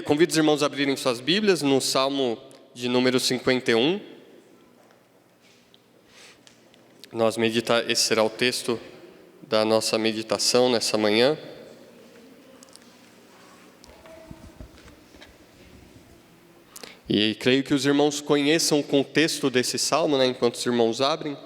Convido os irmãos a abrirem suas Bíblias no Salmo de número 51. Esse será o texto da nossa meditação nessa manhã. E creio que os irmãos conheçam o contexto desse salmo, enquanto os irmãos abrem.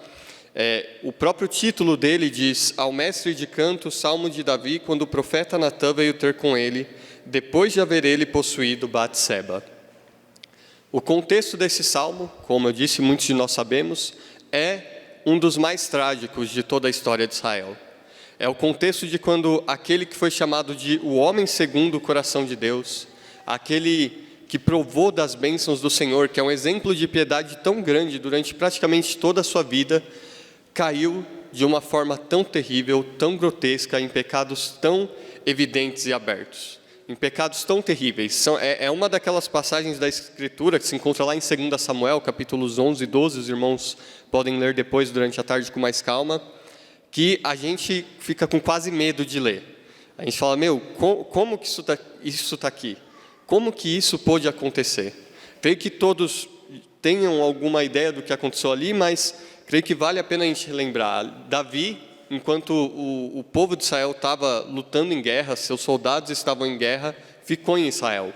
O próprio título dele diz: Ao mestre de canto, salmo de Davi, quando o profeta Natã veio ter com ele, depois de haver ele possuído Batseba. O contexto desse salmo, como eu disse, muitos de nós sabemos, é um dos mais trágicos de toda a história de Israel. É o contexto de quando aquele que foi chamado de o homem segundo o coração de Deus, aquele que provou das bênçãos do Senhor, que é um exemplo de piedade tão grande durante praticamente toda a sua vida, caiu de uma forma tão terrível, tão grotesca, em pecados tão evidentes e abertos, em pecados tão terríveis. É uma daquelas passagens da Escritura que se encontra lá em 2 Samuel, capítulos 11 e 12, os irmãos podem ler depois durante a tarde com mais calma, que a gente fica com quase medo de ler. A gente fala, como que isso está aqui? Como que isso pôde acontecer? Creio que todos tenham alguma ideia do que aconteceu ali, mas creio que vale a pena a gente lembrar. Davi, enquanto o povo de Israel estava lutando em guerra, seus soldados estavam em guerra, ficou em Israel.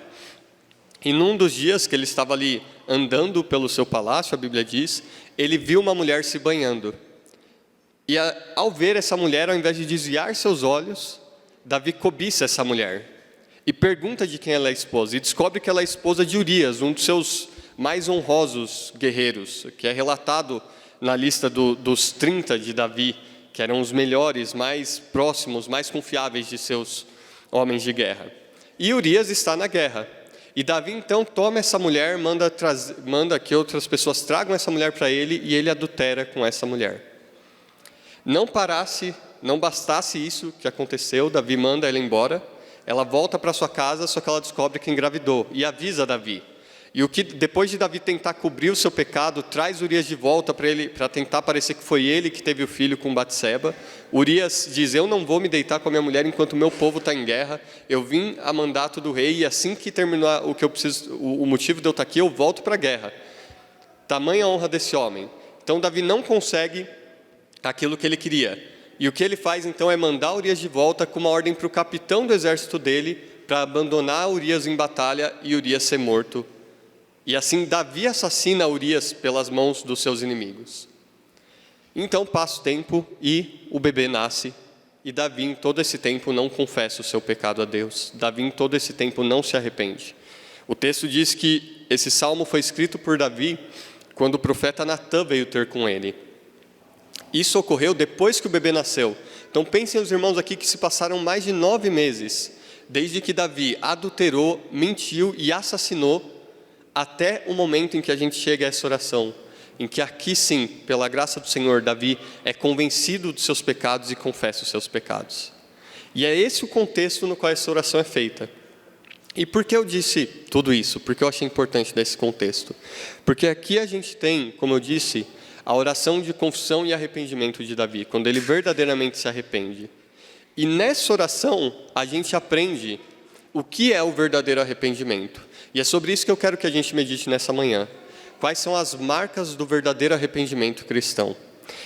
E num dos dias que ele estava ali andando pelo seu palácio, a Bíblia diz, ele viu uma mulher se banhando. E ao ver essa mulher, ao invés de desviar seus olhos, Davi cobiça essa mulher. E pergunta de quem ela é esposa, e descobre que ela é esposa de Urias, um dos seus mais honrosos guerreiros, que é relatado na lista dos 30 de Davi, que eram os melhores, mais próximos, mais confiáveis de seus homens de guerra. E Urias está na guerra. E Davi então toma essa mulher, manda que outras pessoas tragam essa mulher para ele, e ele adultera com essa mulher. Não bastasse isso que aconteceu, Davi manda ela embora. Ela volta para sua casa, só que ela descobre que engravidou e avisa Davi. E depois de Davi tentar cobrir o seu pecado, traz Urias de volta para tentar parecer que foi ele que teve o filho com Batseba. Urias diz: eu não vou me deitar com a minha mulher enquanto o meu povo está em guerra. Eu vim a mandato do rei e assim que terminar o que eu preciso, o motivo de eu estar aqui, eu volto para a guerra. Tamanha a honra desse homem. Então Davi não consegue aquilo que ele queria. E o que ele faz então é mandar Urias de volta com uma ordem para o capitão do exército dele para abandonar Urias em batalha e Urias ser morto. E assim Davi assassina Urias pelas mãos dos seus inimigos. Então passa o tempo e o bebê nasce. E Davi em todo esse tempo não confessa o seu pecado a Deus. Davi em todo esse tempo não se arrepende. O texto diz que esse salmo foi escrito por Davi quando o profeta Natã veio ter com ele. Isso ocorreu depois que o bebê nasceu. Então pensem os irmãos aqui que se passaram mais de 9 meses, desde que Davi adulterou, mentiu e assassinou, até o momento em que a gente chega a essa oração, em que aqui sim, pela graça do Senhor, Davi é convencido dos seus pecados e confessa os seus pecados. E é esse o contexto no qual essa oração é feita. E por que eu disse tudo isso? Porque eu achei importante desse contexto. Porque aqui a gente tem, como eu disse, a oração de confissão e arrependimento de Davi, quando ele verdadeiramente se arrepende. E nessa oração, a gente aprende o que é o verdadeiro arrependimento. E é sobre isso que eu quero que a gente medite nessa manhã. Quais são as marcas do verdadeiro arrependimento cristão?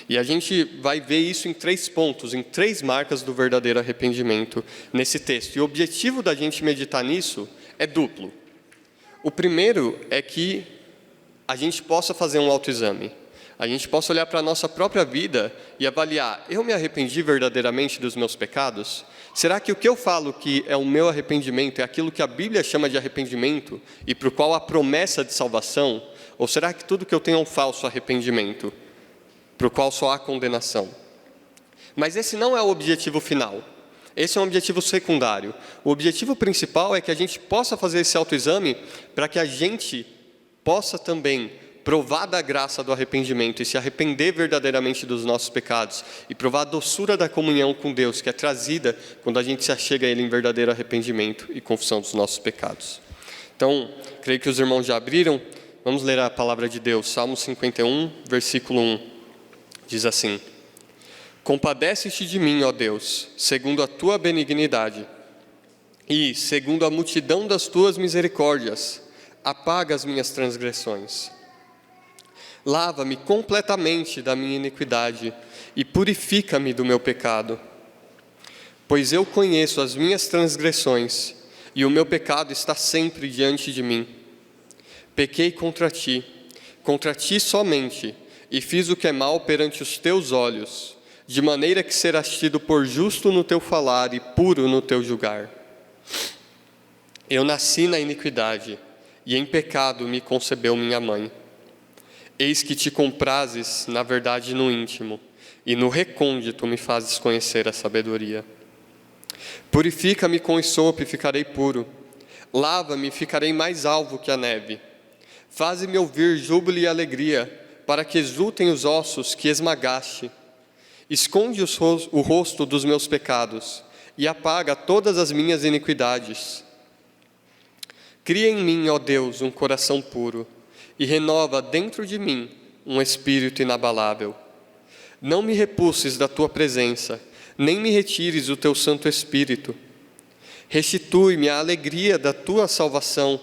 E a gente vai ver isso em 3 pontos, em 3 marcas do verdadeiro arrependimento nesse texto. E o objetivo da gente meditar nisso é duplo. O primeiro é que a gente possa fazer um autoexame. A gente possa olhar para a nossa própria vida e avaliar: eu me arrependi verdadeiramente dos meus pecados? Será que o que eu falo que é o meu arrependimento é aquilo que a Bíblia chama de arrependimento e para o qual há promessa de salvação? Ou será que tudo que eu tenho é um falso arrependimento, para o qual só há condenação? Mas esse não é o objetivo final. Esse é um objetivo secundário. O objetivo principal é que a gente possa fazer esse autoexame para que a gente possa também provar da graça do arrependimento e se arrepender verdadeiramente dos nossos pecados e provar a doçura da comunhão com Deus que é trazida quando a gente se achega a Ele em verdadeiro arrependimento e confissão dos nossos pecados. Então, creio que os irmãos já abriram. Vamos ler a palavra de Deus. Salmo 51, versículo 1. Diz assim: Compadece-te de mim, ó Deus, segundo a tua benignidade. E, segundo a multidão das tuas misericórdias, apaga as minhas transgressões. Lava-me completamente da minha iniquidade e purifica-me do meu pecado. Pois eu conheço as minhas transgressões e o meu pecado está sempre diante de mim. Pequei contra ti somente, e fiz o que é mal perante os teus olhos, de maneira que serás tido por justo no teu falar e puro no teu julgar. Eu nasci na iniquidade, e em pecado me concebeu minha mãe. Eis que te comprazes, na verdade, no íntimo, e no recôndito me fazes conhecer a sabedoria. Purifica-me com esopo e ficarei puro. Lava-me e ficarei mais alvo que a neve. Faze-me ouvir júbilo e alegria, para que exultem os ossos que esmagaste. Esconde o rosto dos meus pecados, e apaga todas as minhas iniquidades. Cria em mim, ó Deus, um coração puro, e renova dentro de mim um espírito inabalável. Não me repulses da tua presença, nem me retires o teu Santo Espírito. Restitui-me a alegria da tua salvação,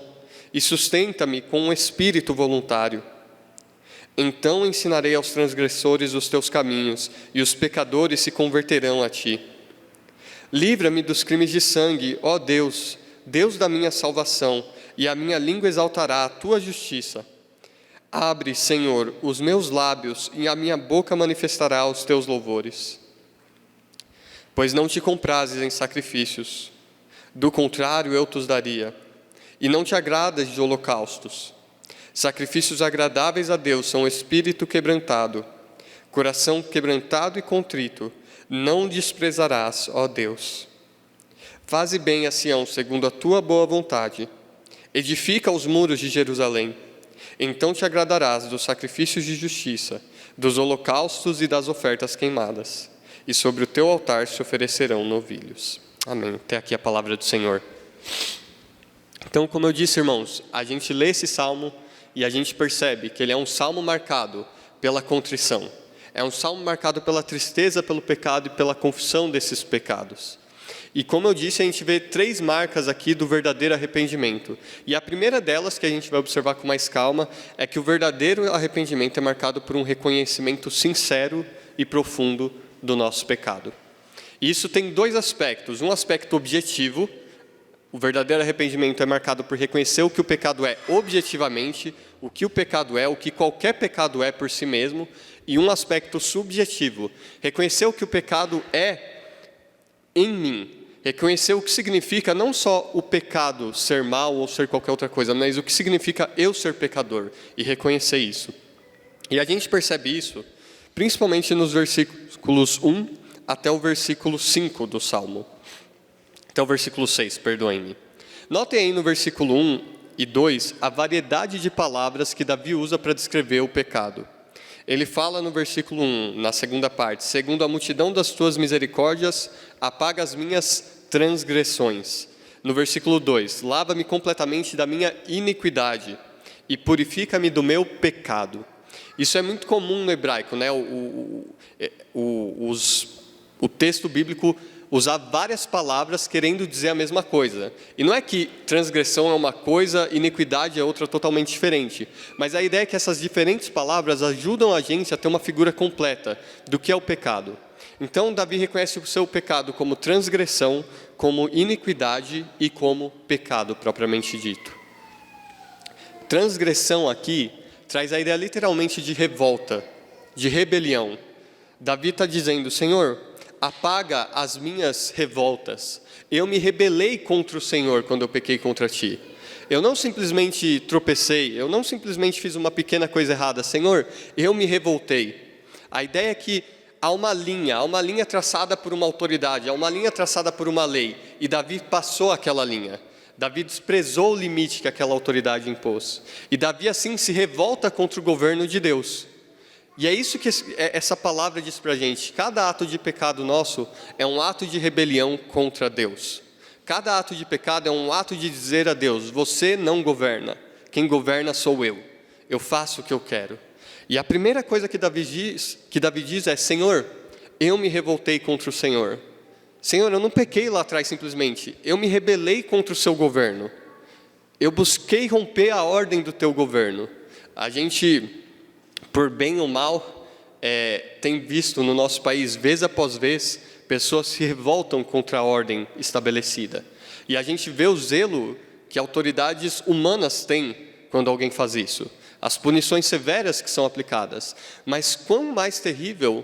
e sustenta-me com um espírito voluntário. Então ensinarei aos transgressores os teus caminhos, e os pecadores se converterão a ti. Livra-me dos crimes de sangue, ó Deus, Deus da minha salvação, e a minha língua exaltará a tua justiça. Abre, Senhor, os meus lábios, e a minha boca manifestará os teus louvores. Pois não te comprazes em sacrifícios, do contrário eu te os daria. E não te agradas de holocaustos. Sacrifícios agradáveis a Deus são espírito quebrantado, coração quebrantado e contrito, não desprezarás, ó Deus. Faze bem a Sião segundo a tua boa vontade, edifica os muros de Jerusalém. Então te agradarás dos sacrifícios de justiça, dos holocaustos e das ofertas queimadas, e sobre o teu altar se oferecerão novilhos. Amém. Até aqui a palavra do Senhor. Então, como eu disse, irmãos, a gente lê esse salmo e a gente percebe que ele é um salmo marcado pela contrição. É um salmo marcado pela tristeza, pelo pecado e pela confissão desses pecados. E como eu disse, a gente vê 3 marcas aqui do verdadeiro arrependimento. E a primeira delas, que a gente vai observar com mais calma, é que o verdadeiro arrependimento é marcado por um reconhecimento sincero e profundo do nosso pecado. E isso tem 2 aspectos. Um aspecto objetivo. O verdadeiro arrependimento é marcado por reconhecer o que o pecado é objetivamente, o que o pecado é, o que qualquer pecado é por si mesmo, e um aspecto subjetivo, reconhecer o que o pecado é em mim, reconhecer o que significa não só o pecado ser mal ou ser qualquer outra coisa, mas o que significa eu ser pecador, e reconhecer isso. E a gente percebe isso, principalmente nos versículos 1 até o versículo 5 do Salmo. Até o versículo 6, perdoem-me. Notem aí no versículo 1 e 2 a variedade de palavras que Davi usa para descrever o pecado. Ele fala no versículo 1, na segunda parte, segundo a multidão das tuas misericórdias, apaga as minhas transgressões. No versículo 2, lava-me completamente da minha iniquidade e purifica-me do meu pecado. Isso é muito comum no hebraico, né? O texto bíblico usar várias palavras querendo dizer a mesma coisa. E não é que transgressão é uma coisa, iniquidade é outra totalmente diferente. Mas a ideia é que essas diferentes palavras ajudam a gente a ter uma figura completa do que é o pecado. Então, Davi reconhece o seu pecado como transgressão, como iniquidade e como pecado propriamente dito. Transgressão aqui traz a ideia literalmente de revolta, de rebelião. Davi está dizendo, Senhor, apaga as minhas revoltas. Eu me rebelei contra o Senhor quando eu pequei contra ti. Eu não simplesmente tropecei, eu não simplesmente fiz uma pequena coisa errada. Senhor, eu me revoltei. A ideia é que há uma linha traçada por uma autoridade, há uma linha traçada por uma lei. E Davi passou aquela linha. Davi desprezou o limite que aquela autoridade impôs. E Davi assim se revolta contra o governo de Deus. E é isso que essa palavra diz para a gente. Cada ato de pecado nosso é um ato de rebelião contra Deus. Cada ato de pecado é um ato de dizer a Deus, você não governa, quem governa sou eu. Eu faço o que eu quero. E a primeira coisa que Davi diz é, Senhor, eu me revoltei contra o Senhor. Senhor, eu não pequei lá atrás simplesmente, eu me rebelei contra o seu governo. Eu busquei romper a ordem do teu governo. A gente, por bem ou mal, tem visto no nosso país, vez após vez, pessoas se revoltam contra a ordem estabelecida. E a gente vê o zelo que autoridades humanas têm quando alguém faz isso. As punições severas que são aplicadas. Mas quão mais terrível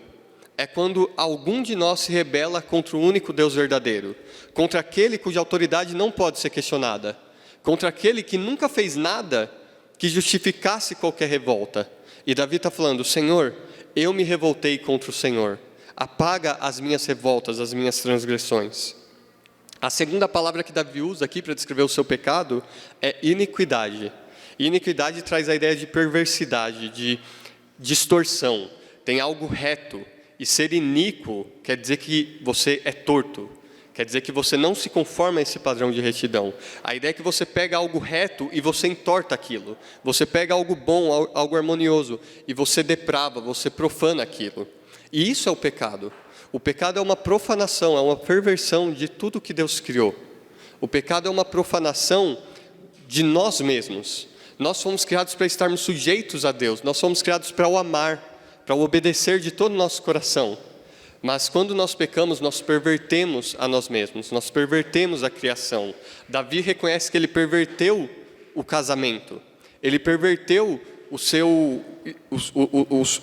é quando algum de nós se rebela contra o único Deus verdadeiro, contra aquele cuja autoridade não pode ser questionada, contra aquele que nunca fez nada que justificasse qualquer revolta. E Davi está falando, Senhor, eu me revoltei contra o Senhor, apaga as minhas revoltas, as minhas transgressões. A segunda palavra que Davi usa aqui para descrever o seu pecado é iniquidade. E iniquidade traz a ideia de perversidade, de distorção. Tem algo reto. E ser iníquo quer dizer que você é torto. Quer dizer que você não se conforma a esse padrão de retidão. A ideia é que você pega algo reto e você entorta aquilo. Você pega algo bom, algo harmonioso, e você deprava, você profana aquilo. E isso é o pecado. O pecado é uma profanação, é uma perversão de tudo que Deus criou. O pecado é uma profanação de nós mesmos. Nós fomos criados para estarmos sujeitos a Deus. Nós fomos criados para o amar, para o obedecer de todo o nosso coração. Mas quando nós pecamos, nós pervertemos a nós mesmos, nós pervertemos a criação. Davi reconhece que ele perverteu o casamento, ele perverteu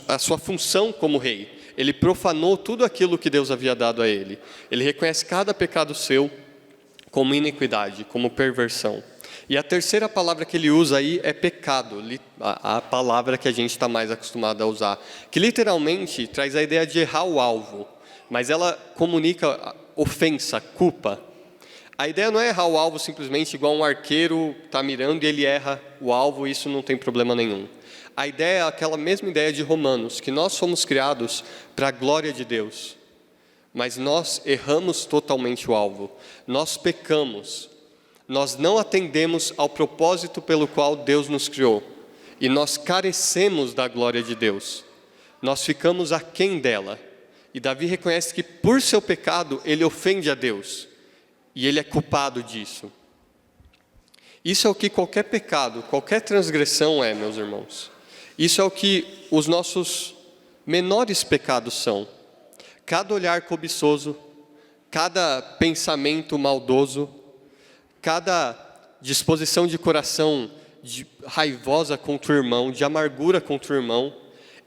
a sua função como rei, ele profanou tudo aquilo que Deus havia dado a ele. Ele reconhece cada pecado seu como iniquidade, como perversão. E a terceira palavra que ele usa aí é pecado, a palavra que a gente está mais acostumado a usar, que literalmente traz a ideia de errar o alvo, mas ela comunica ofensa, culpa. A ideia não é errar o alvo simplesmente igual um arqueiro está mirando e ele erra o alvo, e isso não tem problema nenhum. A ideia é aquela mesma ideia de Romanos, que nós fomos criados para a glória de Deus, mas nós erramos totalmente o alvo, nós pecamos. Nós não atendemos ao propósito pelo qual Deus nos criou. E nós carecemos da glória de Deus. Nós ficamos aquém dela. E Davi reconhece que por seu pecado ele ofende a Deus. E ele é culpado disso. Isso é o que qualquer pecado, qualquer transgressão é, meus irmãos. Isso é o que os nossos menores pecados são. Cada olhar cobiçoso, cada pensamento maldoso, cada disposição de coração raivosa contra o irmão, de amargura contra o irmão,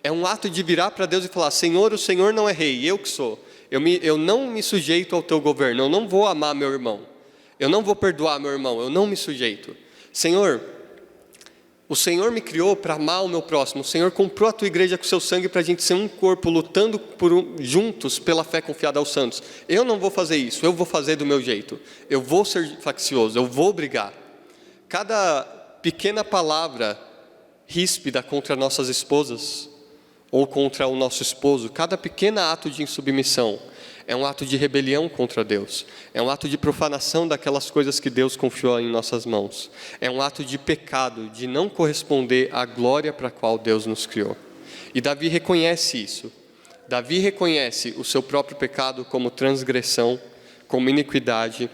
é um ato de virar para Deus e falar, Senhor, o Senhor não é rei, eu que sou. Eu não me sujeito ao teu governo, eu não vou amar meu irmão. Eu não vou perdoar meu irmão, eu não me sujeito. Senhor, o Senhor me criou para amar o meu próximo. O Senhor comprou a tua igreja com seu sangue para a gente ser um corpo, lutando juntos pela fé confiada aos santos. Eu não vou fazer isso, eu vou fazer do meu jeito. Eu vou ser faccioso, eu vou brigar. Cada pequena palavra ríspida contra nossas esposas, ou contra o nosso esposo, cada pequeno ato de insubmissão, é um ato de rebelião contra Deus. É um ato de profanação daquelas coisas que Deus confiou em nossas mãos. É um ato de pecado, de não corresponder à glória para a qual Deus nos criou. E Davi reconhece isso. Davi reconhece o seu próprio pecado como transgressão, como iniquidade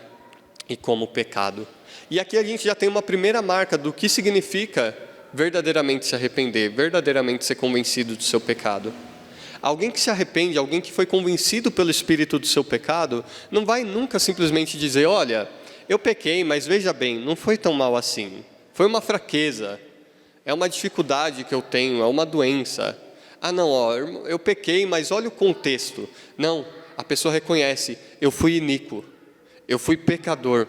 e como pecado. E aqui a gente já tem uma primeira marca do que significa verdadeiramente se arrepender, verdadeiramente ser convencido do seu pecado. Alguém que se arrepende, alguém que foi convencido pelo Espírito do seu pecado, não vai nunca simplesmente dizer, olha, eu pequei, mas veja bem, não foi tão mal assim. Foi uma fraqueza, é uma dificuldade que eu tenho, é uma doença. Ah não, eu pequei, mas olha o contexto. Não, a pessoa reconhece, eu fui iníquo, eu fui pecador,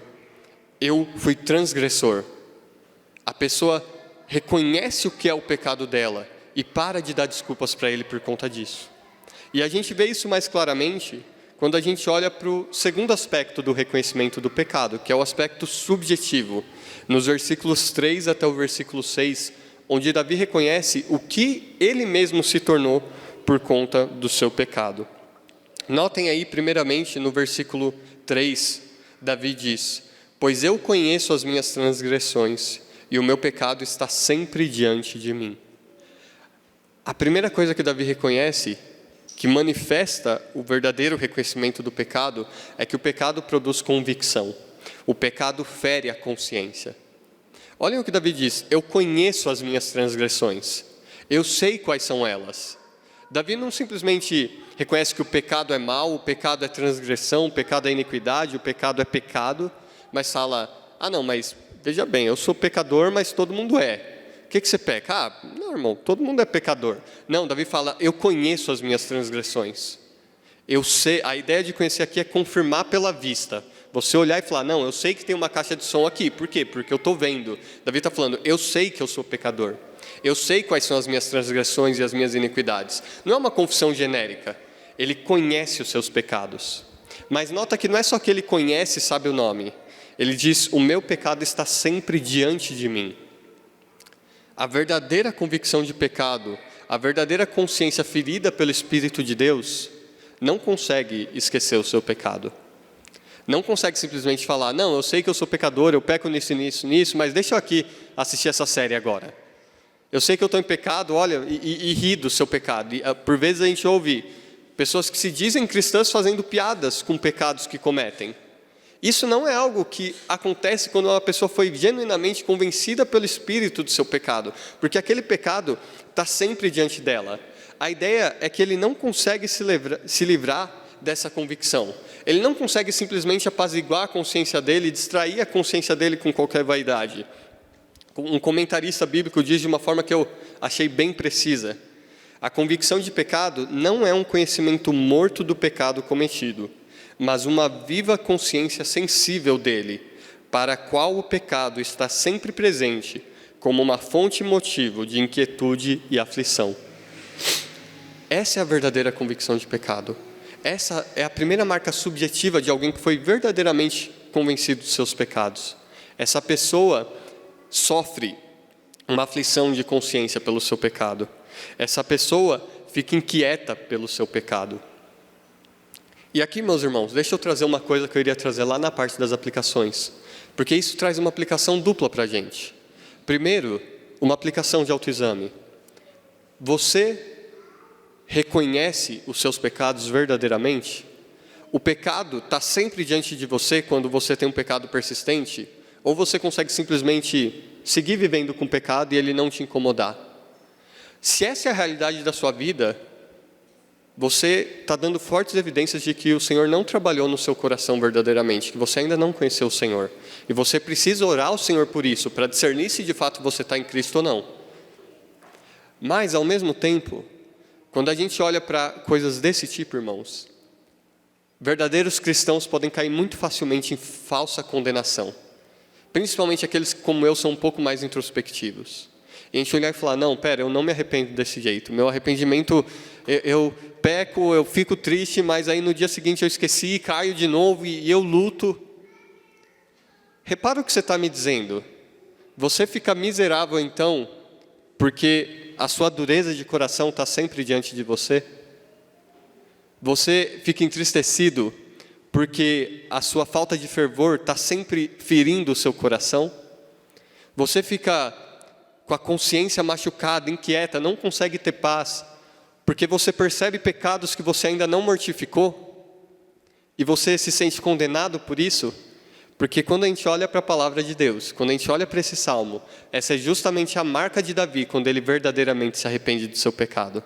eu fui transgressor. A pessoa reconhece o que é o pecado dela e para de dar desculpas para ele por conta disso. E a gente vê isso mais claramente quando a gente olha para o segundo aspecto do reconhecimento do pecado, que é o aspecto subjetivo, nos versículos 3 até o versículo 6, onde Davi reconhece o que ele mesmo se tornou por conta do seu pecado. Notem aí, primeiramente, no versículo 3, Davi diz, pois eu conheço as minhas transgressões, e o meu pecado está sempre diante de mim. A primeira coisa que Davi reconhece que manifesta o verdadeiro reconhecimento do pecado é que o pecado produz convicção. O pecado fere a consciência. Olhem o que Davi diz: eu conheço as minhas transgressões, eu sei quais são elas. Davi não simplesmente reconhece que o pecado é mal, o pecado é transgressão, o pecado é iniquidade, o pecado é pecado, mas fala: não, mas veja bem, eu sou pecador, mas todo mundo é. O que você peca? Não, irmão, todo mundo é pecador. Não, Davi fala: eu conheço as minhas transgressões. Eu sei, a ideia de conhecer aqui é confirmar pela vista. Você olhar e falar: não, eu sei que tem uma caixa de som aqui. Por quê? Porque eu estou vendo. Davi está falando: eu sei que eu sou pecador. Eu sei quais são as minhas transgressões e as minhas iniquidades. Não é uma confissão genérica. Ele conhece os seus pecados. Mas nota que não é só que ele conhece e sabe o nome. Ele diz: o meu pecado está sempre diante de mim. A verdadeira convicção de pecado, a verdadeira consciência ferida pelo Espírito de Deus, não consegue esquecer o seu pecado. Não consegue simplesmente falar: não, eu sei que eu sou pecador, eu peco nisso, mas deixa eu aqui assistir essa série agora. Eu sei que eu estou em pecado, olha, e ri do seu pecado. E, por vezes a gente ouve pessoas que se dizem cristãs fazendo piadas com pecados que cometem. Isso não é algo que acontece quando uma pessoa foi genuinamente convencida pelo Espírito do seu pecado, porque aquele pecado está sempre diante dela. A ideia é que ele não consegue se livrar dessa convicção. Ele não consegue simplesmente apaziguar a consciência dele, distrair a consciência dele com qualquer vaidade. Um comentarista bíblico diz de uma forma que eu achei bem precisa: a convicção de pecado não é um conhecimento morto do pecado cometido, mas uma viva consciência sensível dele, para a qual o pecado está sempre presente, como uma fonte e motivo de inquietude e aflição. Essa é a verdadeira convicção de pecado. Essa é a primeira marca subjetiva de alguém que foi verdadeiramente convencido dos seus pecados. Essa pessoa sofre uma aflição de consciência pelo seu pecado. Essa pessoa fica inquieta pelo seu pecado. E aqui, meus irmãos, deixa eu trazer uma coisa que eu iria trazer lá na parte das aplicações, porque isso traz uma aplicação dupla para a gente. Primeiro, uma aplicação de autoexame. Você reconhece os seus pecados verdadeiramente? O pecado está sempre diante de você quando você tem um pecado persistente? Ou você consegue simplesmente seguir vivendo com o pecado e ele não te incomodar? Se essa é a realidade da sua vida, você está dando fortes evidências de que o Senhor não trabalhou no seu coração verdadeiramente, que você ainda não conheceu o Senhor. E você precisa orar ao Senhor por isso, para discernir se de fato você está em Cristo ou não. Mas, ao mesmo tempo, quando a gente olha para coisas desse tipo, irmãos, verdadeiros cristãos podem cair muito facilmente em falsa condenação. Principalmente aqueles que, como eu, são um pouco mais introspectivos. E a gente olhar e falar: não, pera, eu não me arrependo desse jeito. Meu arrependimento, eu peco, eu fico triste, mas aí no dia seguinte eu esqueci, caio de novo e eu luto. Repara o que você está me dizendo. Você fica miserável então, porque a sua dureza de coração está sempre diante de você? Você fica entristecido porque a sua falta de fervor está sempre ferindo o seu coração? Você fica com a consciência machucada, inquieta, não consegue ter paz, porque você percebe pecados que você ainda não mortificou? E você se sente condenado por isso? Porque quando a gente olha para a palavra de Deus, quando a gente olha para esse salmo, essa é justamente a marca de Davi, quando ele verdadeiramente se arrepende do seu pecado.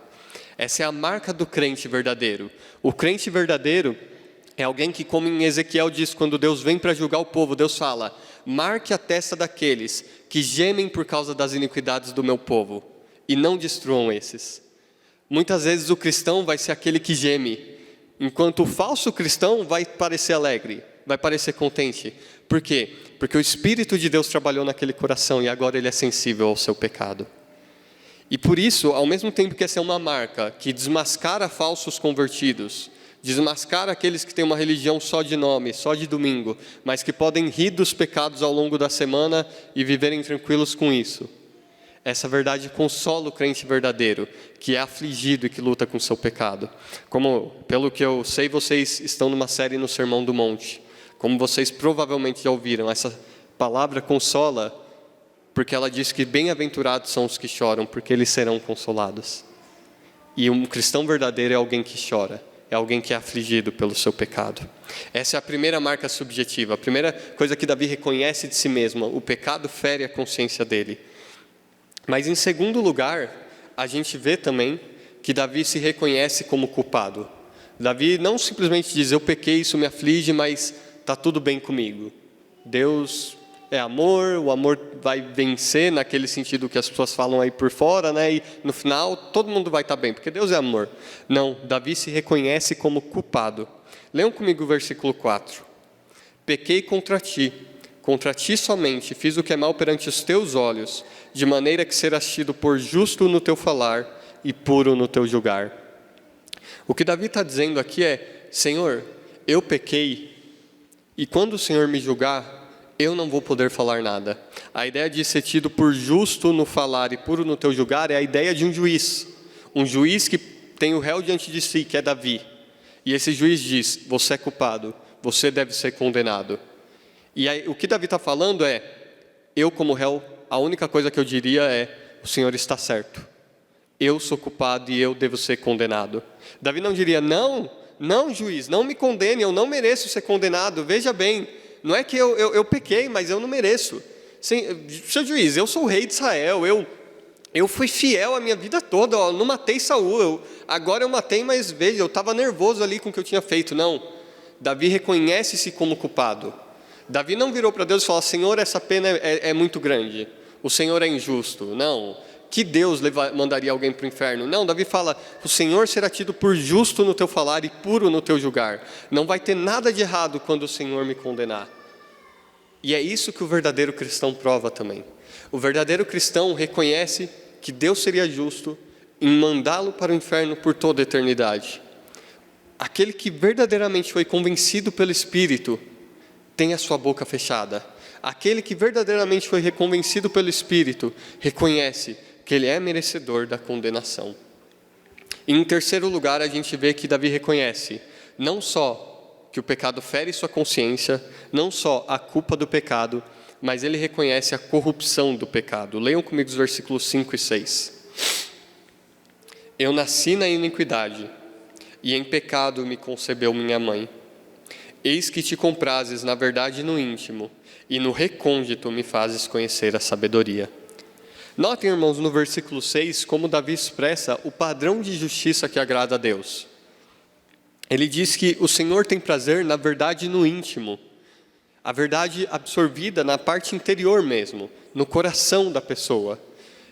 Essa é a marca do crente verdadeiro. O crente verdadeiro é alguém que, como em Ezequiel diz, quando Deus vem para julgar o povo, Deus fala: marque a testa daqueles que gemem por causa das iniquidades do meu povo, e não destruam esses. Muitas vezes o cristão vai ser aquele que geme, enquanto o falso cristão vai parecer alegre, vai parecer contente. Por quê? Porque o Espírito de Deus trabalhou naquele coração e agora ele é sensível ao seu pecado. E por isso, ao mesmo tempo que essa é uma marca que desmascara falsos convertidos, desmascara aqueles que têm uma religião só de nome, só de domingo, mas que podem rir dos pecados ao longo da semana e viverem tranquilos com isso. Essa verdade consola o crente verdadeiro, que é afligido e que luta com o seu pecado. Como, pelo que eu sei, vocês estão numa série no Sermão do Monte. Como vocês provavelmente já ouviram, essa palavra consola, porque ela diz que bem-aventurados são os que choram, porque eles serão consolados. E um cristão verdadeiro é alguém que chora, é alguém que é afligido pelo seu pecado. Essa é a primeira marca subjetiva, a primeira coisa que Davi reconhece de si mesmo: o pecado fere a consciência dele. Mas em segundo lugar, a gente vê também que Davi se reconhece como culpado. Davi não simplesmente diz: eu pequei, isso me aflige, mas está tudo bem comigo. Deus é amor, o amor vai vencer naquele sentido que as pessoas falam aí por fora, né? E no final todo mundo vai estar bem, porque Deus é amor. Não, Davi se reconhece como culpado. Leiam comigo o versículo 4. Pequei contra ti somente, fiz o que é mal perante os teus olhos, de maneira que serás tido por justo no teu falar e puro no teu julgar. O que Davi está dizendo aqui é: Senhor, eu pequei, e quando o Senhor me julgar, eu não vou poder falar nada. A ideia de ser tido por justo no falar e puro no teu julgar é a ideia de um juiz que tem o réu diante de si, que é Davi. E esse juiz diz: você é culpado, você deve ser condenado. E aí, o que Davi está falando é: eu como réu, a única coisa que eu diria é: o Senhor está certo, eu sou culpado e eu devo ser condenado. Davi não diria: não, juiz, não me condene, eu não mereço ser condenado. Veja bem, não é que eu pequei, mas eu não mereço. Seu juiz, eu sou o rei de Israel, eu fui fiel a minha vida toda, ó, não matei Saul, agora eu matei, mas veja, eu estava nervoso ali com o que eu tinha feito. Não, Davi reconhece-se como culpado. Davi não virou para Deus e falou: Senhor, essa pena é muito grande, o Senhor é injusto. Não, que Deus mandaria alguém para o inferno? Não, Davi fala: o Senhor será tido por justo no teu falar e puro no teu julgar. Não vai ter nada de errado quando o Senhor me condenar. E é isso que o verdadeiro cristão prova também. O verdadeiro cristão reconhece que Deus seria justo em mandá-lo para o inferno por toda a eternidade. Aquele que verdadeiramente foi convencido pelo Espírito tem a sua boca fechada. Aquele que verdadeiramente foi reconvencido pelo Espírito reconhece que ele é merecedor da condenação. E em terceiro lugar, a gente vê que Davi reconhece não só que o pecado fere sua consciência, não só a culpa do pecado, mas ele reconhece a corrupção do pecado. Leiam comigo os versículos 5 e 6. Eu nasci na iniquidade, e em pecado me concebeu minha mãe. Eis que te comprases na verdade no íntimo, e no recôndito me fazes conhecer a sabedoria. Notem, irmãos, no versículo 6, como Davi expressa o padrão de justiça que agrada a Deus. Ele diz que o Senhor tem prazer na verdade no íntimo, a verdade absorvida na parte interior mesmo, no coração da pessoa.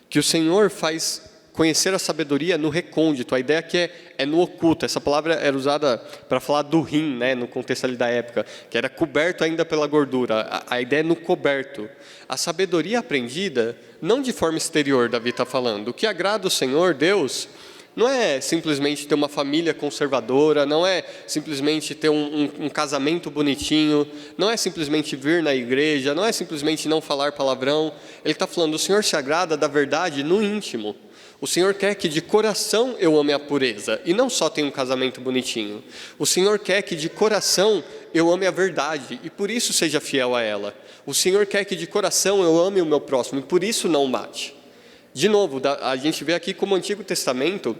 Que o Senhor faz conhecer a sabedoria no recôndito. A ideia aqui é no oculto. Essa palavra era usada para falar do rim, né, no contexto ali da época, que era coberto ainda pela gordura. A ideia é no coberto. A sabedoria aprendida, não de forma exterior, Davi está falando. O que agrada o Senhor, Deus, não é simplesmente ter uma família conservadora, não é simplesmente ter um casamento bonitinho, não é simplesmente vir na igreja, não é simplesmente não falar palavrão. Ele está falando: o Senhor se agrada da verdade no íntimo. O Senhor quer que de coração eu ame a pureza, e não só tenha um casamento bonitinho. O Senhor quer que de coração eu ame a verdade, e por isso seja fiel a ela. O Senhor quer que de coração eu ame o meu próximo, e por isso não mate. De novo, a gente vê aqui como o Antigo Testamento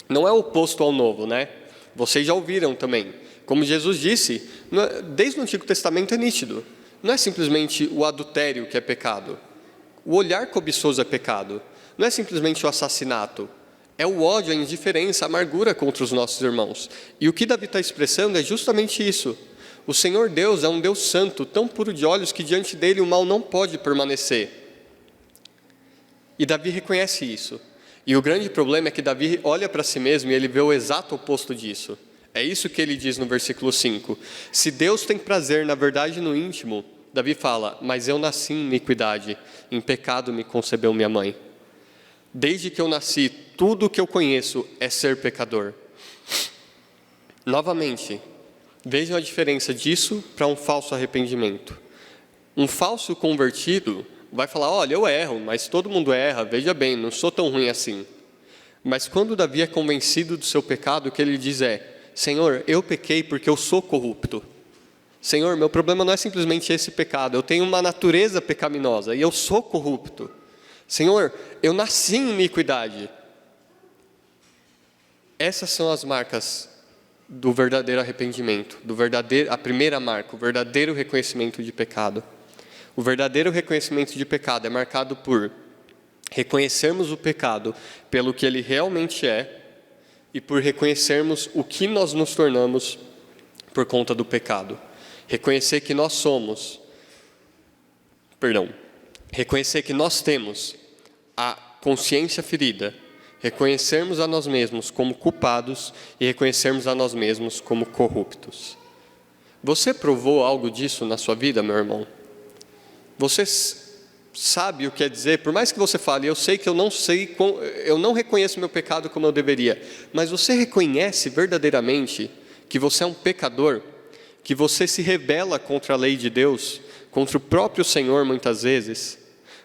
não é oposto ao Novo, né? Vocês já ouviram também. Como Jesus disse, desde o Antigo Testamento é nítido. Não é simplesmente o adultério que é pecado. O olhar cobiçoso é pecado. Não é simplesmente o assassinato. É o ódio, a indiferença, a amargura contra os nossos irmãos. E o que Davi está expressando é justamente isso. O Senhor Deus é um Deus santo, tão puro de olhos que diante dele o mal não pode permanecer. E Davi reconhece isso. E o grande problema é que Davi olha para si mesmo e ele vê o exato oposto disso. É isso que ele diz no versículo 5. Se Deus tem prazer na verdade no íntimo, Davi fala: mas eu nasci em iniquidade, em pecado me concebeu minha mãe. Desde que eu nasci, tudo o que eu conheço é ser pecador. Novamente, vejam a diferença disso para um falso arrependimento. Um falso convertido vai falar: olha, eu erro, mas todo mundo erra, veja bem, não sou tão ruim assim. Mas quando Davi é convencido do seu pecado, o que ele diz é: Senhor, eu pequei porque eu sou corrupto. Senhor, meu problema não é simplesmente esse pecado, eu tenho uma natureza pecaminosa e eu sou corrupto. Senhor, eu nasci em iniquidade. Essas são as marcas do verdadeiro arrependimento, a primeira marca, o verdadeiro reconhecimento de pecado. O verdadeiro reconhecimento de pecado é marcado por reconhecermos o pecado pelo que ele realmente é e por reconhecermos o que nós nos tornamos por conta do pecado. Reconhecer que nós temos a consciência ferida, reconhecermos a nós mesmos como culpados e reconhecermos a nós mesmos como corruptos. Você provou algo disso na sua vida, meu irmão? Você sabe o que quer dizer, por mais que você fale, eu sei que eu não reconheço meu pecado como eu deveria, mas você reconhece verdadeiramente que você é um pecador, que você se rebela contra a lei de Deus, contra o próprio Senhor muitas vezes?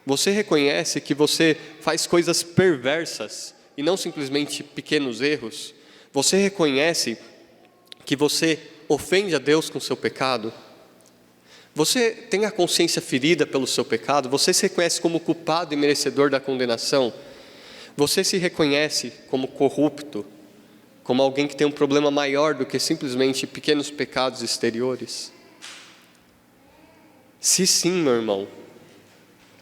Você reconhece que você faz coisas perversas e não simplesmente pequenos erros? Você reconhece que você ofende a Deus com seu pecado? Você tem a consciência ferida pelo seu pecado? Você se reconhece como culpado e merecedor da condenação? Você se reconhece como corrupto, como alguém que tem um problema maior do que simplesmente pequenos pecados exteriores? Se sim, meu irmão,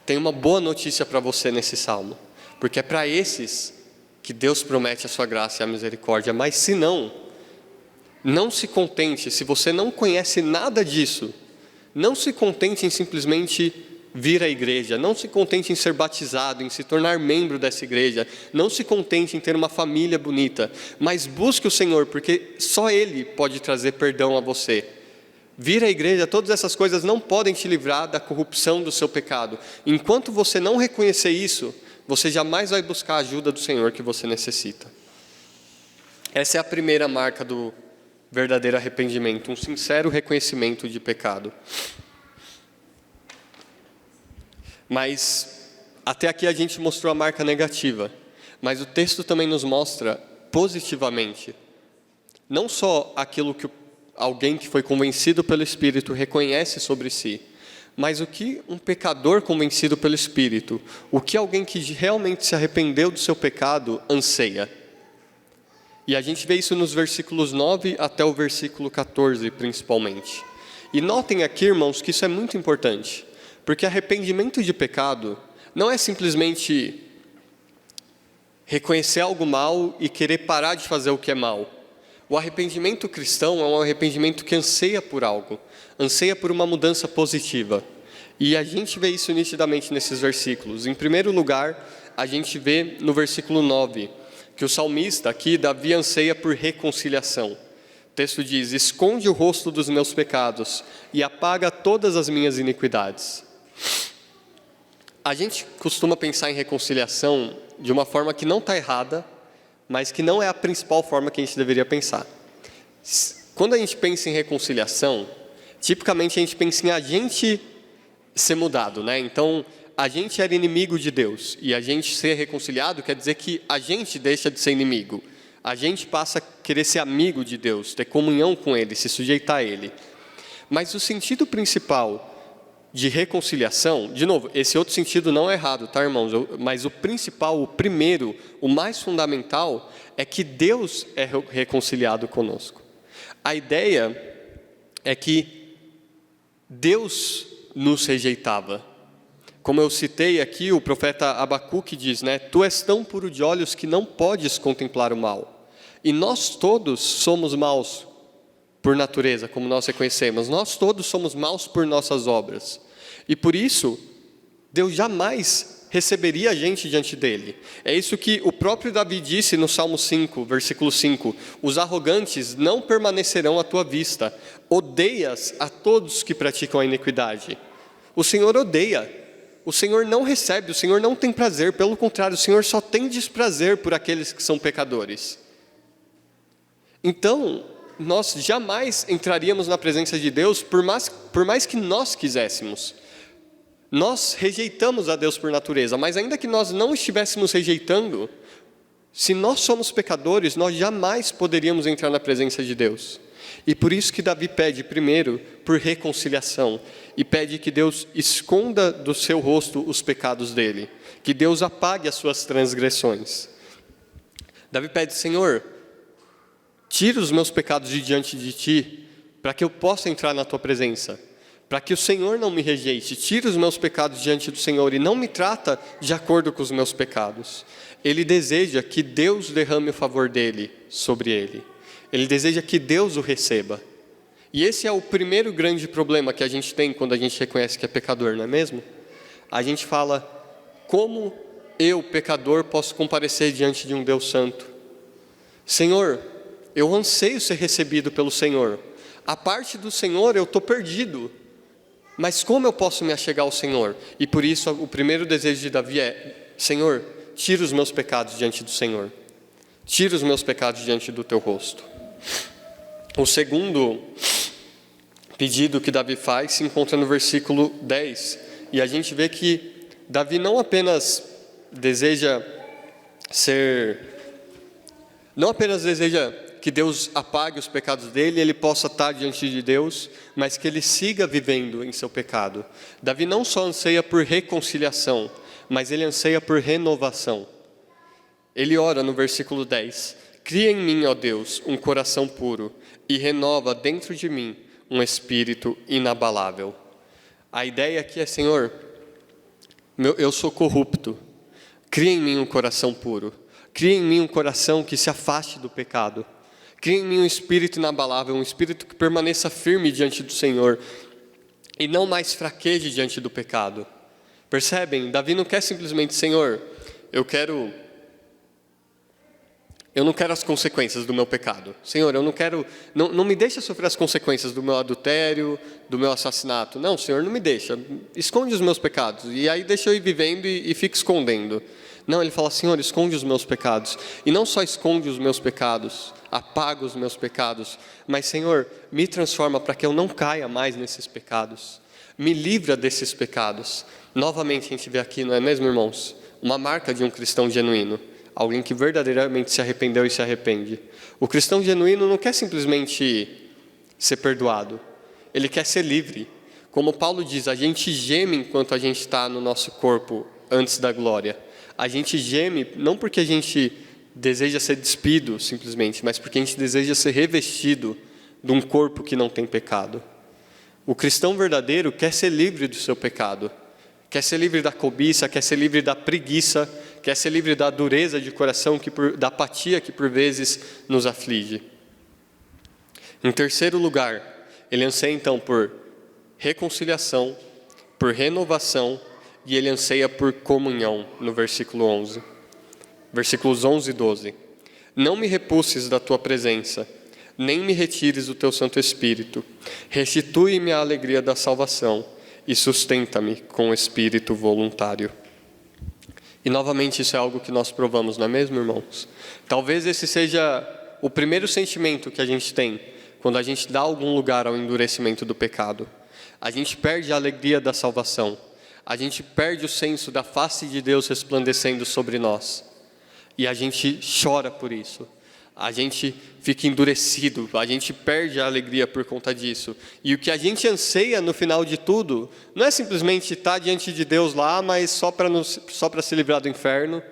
tem uma boa notícia para você nesse salmo, porque é para esses que Deus promete a sua graça e a misericórdia. Mas se não se contente, se você não conhece nada disso, não se contente em simplesmente vir à igreja, não se contente em ser batizado, em se tornar membro dessa igreja, não se contente em ter uma família bonita, mas busque o Senhor, porque só Ele pode trazer perdão a você. Vir à igreja, todas essas coisas não podem te livrar da corrupção do seu pecado. Enquanto você não reconhecer isso, você jamais vai buscar a ajuda do Senhor que você necessita. Essa é a primeira marca do verdadeiro arrependimento, um sincero reconhecimento de pecado. Mas até aqui a gente mostrou a marca negativa, mas o texto também nos mostra positivamente, não só aquilo que alguém que foi convencido pelo Espírito reconhece sobre si, mas o que um pecador convencido pelo Espírito, o que alguém que realmente se arrependeu do seu pecado anseia. E a gente vê isso nos versículos 9 até o versículo 14, principalmente. E notem aqui, irmãos, que isso é muito importante, porque arrependimento de pecado não é simplesmente reconhecer algo mal e querer parar de fazer o que é mal. O arrependimento cristão é um arrependimento que anseia por algo, anseia por uma mudança positiva. E a gente vê isso nitidamente nesses versículos. Em primeiro lugar, a gente vê no versículo 9, que o salmista aqui, Davi, anseia por reconciliação. O texto diz: esconde o rosto dos meus pecados e apaga todas as minhas iniquidades. A gente costuma pensar em reconciliação de uma forma que não está errada, mas que não é a principal forma que a gente deveria pensar. Quando a gente pensa em reconciliação, tipicamente a gente pensa em a gente ser mudado, né? Então, a gente era inimigo de Deus, e a gente ser reconciliado quer dizer que a gente deixa de ser inimigo. A gente passa a querer ser amigo de Deus, ter comunhão com Ele, se sujeitar a Ele. Mas o sentido principal de reconciliação, de novo, esse outro sentido não é errado, tá, irmãos? Mas o principal, o primeiro, o mais fundamental, é que Deus é reconciliado conosco. A ideia é que Deus nos rejeitava. Como eu citei aqui, o profeta Abacuque diz, né? Tu és tão puro de olhos que não podes contemplar o mal. E nós todos somos maus por natureza, como nós reconhecemos. Nós todos somos maus por nossas obras. E por isso, Deus jamais receberia a gente diante dele. É isso que o próprio Davi disse no Salmo 5, versículo 5. Os arrogantes não permanecerão à tua vista. Odeias a todos que praticam a iniquidade. O Senhor odeia. O Senhor não recebe, o Senhor não tem prazer. Pelo contrário, o Senhor só tem desprazer por aqueles que são pecadores. Então, nós jamais entraríamos na presença de Deus por mais que nós quiséssemos. Nós rejeitamos a Deus por natureza, mas ainda que nós não estivéssemos rejeitando, se nós somos pecadores, nós jamais poderíamos entrar na presença de Deus. E por isso que Davi pede primeiro por reconciliação, e pede que Deus esconda do seu rosto os pecados dele, que Deus apague as suas transgressões. Davi pede: Senhor, Tira os meus pecados de diante de ti, para que eu possa entrar na tua presença, para que o Senhor não me rejeite. Tira os meus pecados diante do Senhor e não me trata de acordo com os meus pecados. Ele deseja que Deus derrame o favor dele sobre ele. Ele deseja que Deus o receba. E esse é o primeiro grande problema que a gente tem quando a gente reconhece que é pecador, não é mesmo? A gente fala, como eu, pecador, posso comparecer diante de um Deus santo? Senhor, eu anseio ser recebido pelo Senhor. A parte do Senhor eu estou perdido. Mas como eu posso me achegar ao Senhor? E por isso o primeiro desejo de Davi é, Senhor, tira os meus pecados diante do Senhor. Tira os meus pecados diante do teu rosto. O segundo pedido que Davi faz se encontra no versículo 10. E a gente vê que Davi não apenas deseja que Deus apague os pecados dele, ele possa estar diante de Deus, mas que ele siga vivendo em seu pecado. Davi não só anseia por reconciliação, mas ele anseia por renovação. Ele ora no versículo 10, cria em mim, ó Deus, um coração puro, e renova dentro de mim um espírito inabalável. A ideia aqui é, Senhor, eu sou corrupto, cria em mim um coração puro, cria em mim um coração que se afaste do pecado, cria em mim um espírito inabalável, um espírito que permaneça firme diante do Senhor, e não mais fraqueje diante do pecado. Percebem? Davi não quer simplesmente, Senhor, eu não quero as consequências do meu pecado. Senhor, não me deixa sofrer as consequências do meu adultério, do meu assassinato. Não, Senhor, não me deixa. Esconde os meus pecados. E aí deixa eu ir vivendo e fica escondendo. Não, ele fala, Senhor, esconde os meus pecados. E não só esconde os meus pecados, apaga os meus pecados, mas, Senhor, me transforma para que eu não caia mais nesses pecados. Me livra desses pecados. Novamente a gente vê aqui, não é mesmo, irmãos? Uma marca de um cristão genuíno. Alguém que verdadeiramente se arrependeu e se arrepende. O cristão genuíno não quer simplesmente ser perdoado. Ele quer ser livre. Como Paulo diz, a gente geme enquanto a gente está no nosso corpo antes da glória. A gente geme não porque a gente deseja ser despido simplesmente, mas porque a gente deseja ser revestido de um corpo que não tem pecado. O cristão verdadeiro quer ser livre do seu pecado. Quer ser livre da cobiça, quer ser livre da preguiça, quer ser livre da dureza de coração, da apatia que por vezes nos aflige. Em terceiro lugar, ele anseia então por reconciliação, por renovação, e ele anseia por comunhão, no versículo 11. Versículos 11 e 12. Não me repulses da tua presença, nem me retires o teu Santo Espírito. Restitui-me a alegria da salvação e sustenta-me com o espírito voluntário. E novamente isso é algo que nós provamos, não é mesmo, irmãos? Talvez esse seja o primeiro sentimento que a gente tem quando a gente dá algum lugar ao endurecimento do pecado. A gente perde a alegria da salvação. A gente perde o senso da face de Deus resplandecendo sobre nós. E a gente chora por isso. A gente fica endurecido, a gente perde a alegria por conta disso. E o que a gente anseia no final de tudo, não é simplesmente estar diante de Deus lá, mas só para se livrar do inferno.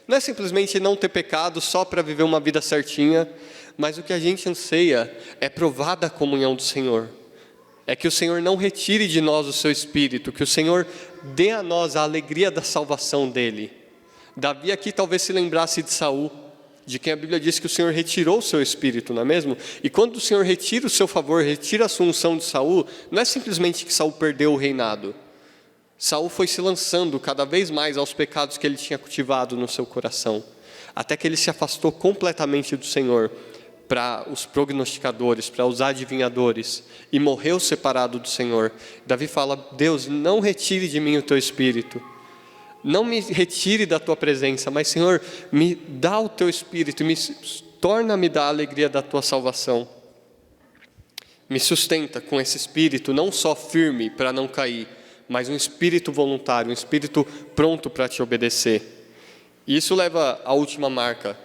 Não é simplesmente não ter pecado só para viver uma vida certinha. Mas o que a gente anseia é provar da comunhão do Senhor. É que o Senhor não retire de nós o seu Espírito, que o Senhor dê a nós a alegria da salvação dEle. Davi aqui talvez se lembrasse de Saul, de quem a Bíblia diz que o Senhor retirou o seu Espírito, não é mesmo? E quando o Senhor retira o seu favor, retira a sua unção de Saul, não é simplesmente que Saul perdeu o reinado. Saul foi se lançando cada vez mais aos pecados que ele tinha cultivado no seu coração, até que ele se afastou completamente do Senhor, para os prognosticadores, para os adivinhadores, e morreu separado do Senhor. Davi fala, Deus, não retire de mim o teu Espírito, não me retire da tua presença, mas Senhor, me dá o teu Espírito, torna-me da alegria da tua salvação. Me sustenta com esse Espírito, não só firme para não cair, mas um Espírito voluntário, um Espírito pronto para te obedecer. E isso leva à última marca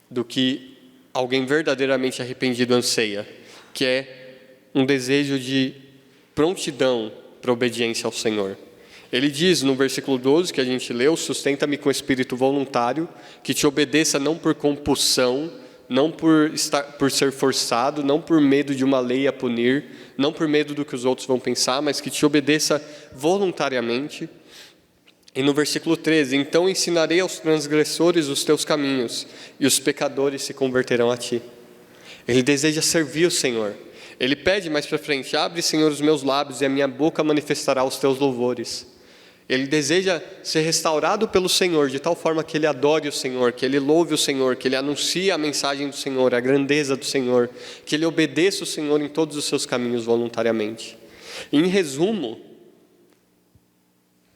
do que alguém verdadeiramente arrependido anseia, que é um desejo de prontidão para obediência ao Senhor. Ele diz no versículo 12 que a gente leu, sustenta-me com espírito voluntário, que te obedeça não por compulsão, não por ser forçado, não por medo de uma lei a punir, não por medo do que os outros vão pensar, mas que te obedeça voluntariamente. E no versículo 13, então ensinarei aos transgressores os teus caminhos, e os pecadores se converterão a ti. Ele deseja servir o Senhor. Ele pede mais para frente, abre, Senhor, os meus lábios, e a minha boca manifestará os teus louvores. Ele deseja ser restaurado pelo Senhor, de tal forma que ele adore o Senhor, que ele louve o Senhor, que ele anuncie a mensagem do Senhor, a grandeza do Senhor, que ele obedeça o Senhor em todos os seus caminhos voluntariamente. Em resumo,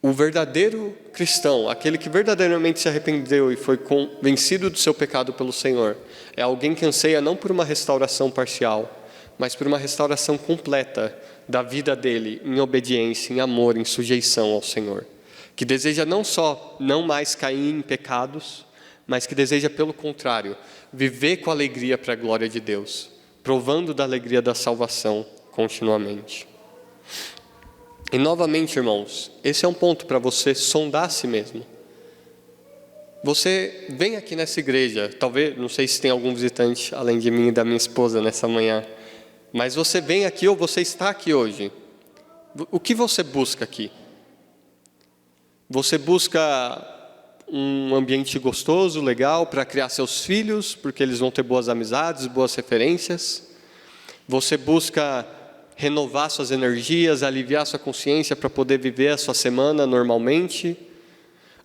o verdadeiro cristão, aquele que verdadeiramente se arrependeu e foi convencido do seu pecado pelo Senhor, é alguém que anseia não por uma restauração parcial, mas por uma restauração completa da vida dele, em obediência, em amor, em sujeição ao Senhor. Que deseja não só não mais cair em pecados, mas que deseja, pelo contrário, viver com alegria para a glória de Deus, provando da alegria da salvação continuamente. E novamente, irmãos, esse é um ponto para você sondar a si mesmo. Você vem aqui nessa igreja, talvez, não sei se tem algum visitante além de mim e da minha esposa nessa manhã, mas você vem aqui ou você está aqui hoje. O que você busca aqui? Você busca um ambiente gostoso, legal, para criar seus filhos, porque eles vão ter boas amizades, boas referências? Você busca renovar suas energias, aliviar sua consciência para poder viver a sua semana normalmente?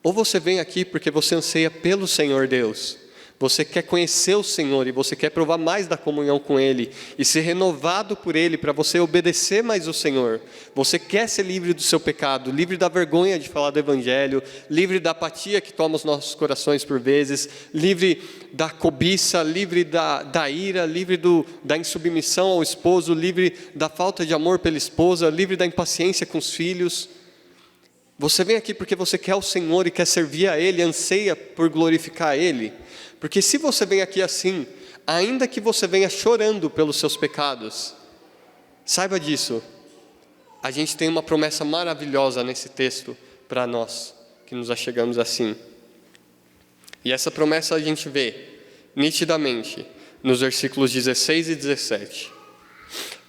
Ou você vem aqui porque você anseia pelo Senhor Deus? Você quer conhecer o Senhor e você quer provar mais da comunhão com Ele e ser renovado por Ele para você obedecer mais o Senhor. Você quer ser livre do seu pecado, livre da vergonha de falar do Evangelho, livre da apatia que toma os nossos corações por vezes, livre da cobiça, livre da ira, livre da insubmissão ao esposo, livre da falta de amor pela esposa, livre da impaciência com os filhos. Você vem aqui porque você quer o Senhor e quer servir a Ele, anseia por glorificar a Ele. Porque se você vem aqui assim, ainda que você venha chorando pelos seus pecados, saiba disso, a gente tem uma promessa maravilhosa nesse texto para nós, que nos achegamos assim. E essa promessa a gente vê nitidamente nos versículos 16 e 17.